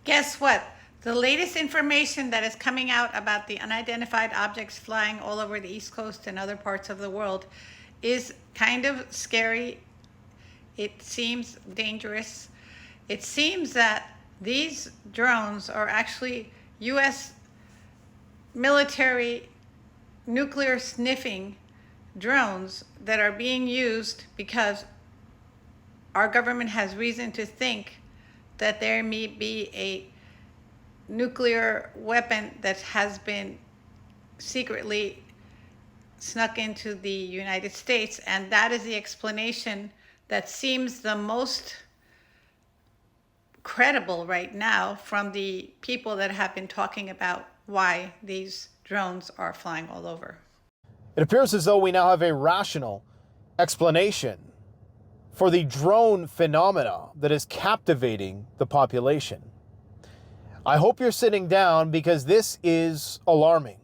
Guess what? The latest information that is coming out about the unidentified objects flying all over the East Coast and other parts of the world is kind of scary. It seems dangerous. It seems that these drones are actually U.S. military nuclear sniffing drones that are being used because our government has reason to think that there may be a nuclear weapon that has been secretly snuck into the United States. And that is the explanation that seems the most credible right now from the people that have been talking about why these drones are flying all over. It appears as though we now have a rational explanation for the drone phenomena that is captivating the population. I hope you're sitting down because this is alarming.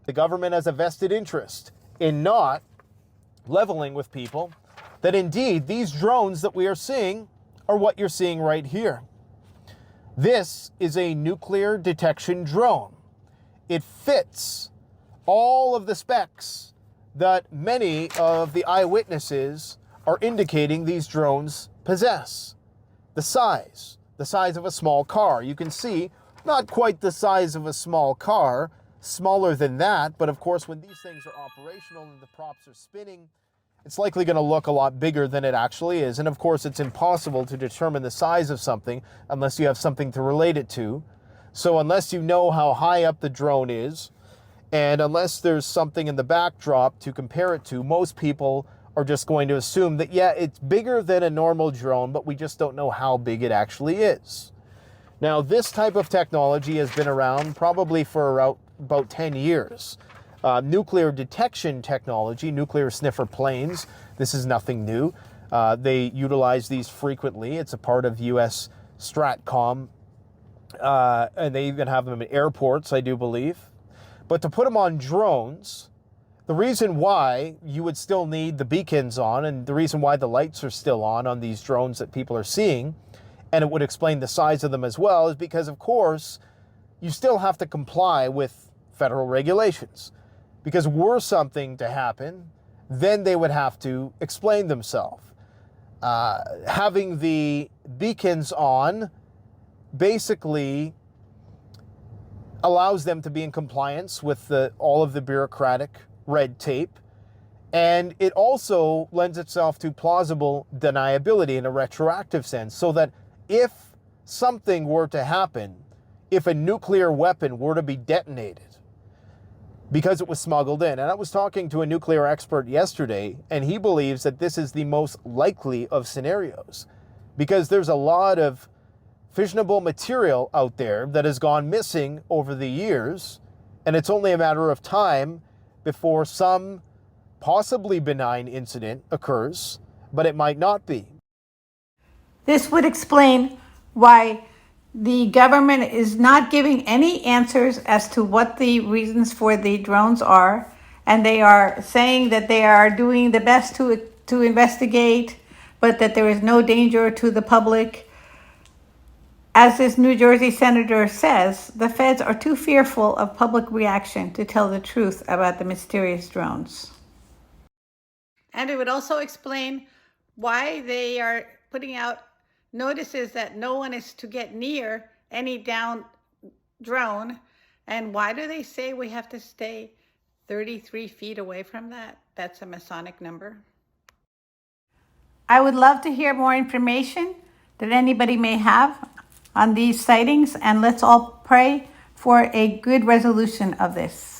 The government has a vested interest in not leveling with people that indeed these drones that we are seeing are what you're seeing right here. This is a nuclear detection drone. It fits all of the specs that many of the eyewitnesses are indicating these drones possess. The size of a small car. You can see, not quite the size of a small car, smaller than that, but of course when these things are operational and the props are spinning, it's likely going to look a lot bigger than it actually is. And of course it's impossible to determine the size of something unless you have something to relate it to. So unless you know how high up the drone is, and unless there's something in the backdrop to compare it to, most people are just going to assume that, yeah, it's bigger than a normal drone, but we just don't know how big it actually is. Now, this type of technology has been around probably for about 10 years. Nuclear detection technology, nuclear sniffer planes, this is nothing new. They utilize these frequently. It's a part of U.S. Stratcom, and they even have them at airports, I do believe. But to put them on drones, the reason why you would still need the beacons on, and the reason why the lights are still on these drones that people are seeing, and it would explain the size of them as well, is because, of course, you still have to comply with federal regulations. Because were something to happen, then they would have to explain themselves. Having the beacons on basically allows them to be in compliance with all of the bureaucratic red tape, and it also lends itself to plausible deniability in a retroactive sense, so that if something were to happen, if a nuclear weapon were to be detonated because it was smuggled in, and I was talking to a nuclear expert yesterday, and he believes that this is the most likely of scenarios because there's a lot of fissionable material out there that has gone missing over the years, and it's only a matter of time before some possibly benign incident occurs, but it might not be. This would explain why the government is not giving any answers as to what the reasons for the drones are, and they are saying that they are doing the best to investigate, but that there is no danger to the public. As this New Jersey senator says, the feds are too fearful of public reaction to tell the truth about the mysterious drones. And it would also explain why they are putting out notices that no one is to get near any downed drone. And why do they say we have to stay 33 feet away from that? That's a Masonic number. I would love to hear more information that anybody may have on these sightings, and let's all pray for a good resolution of this.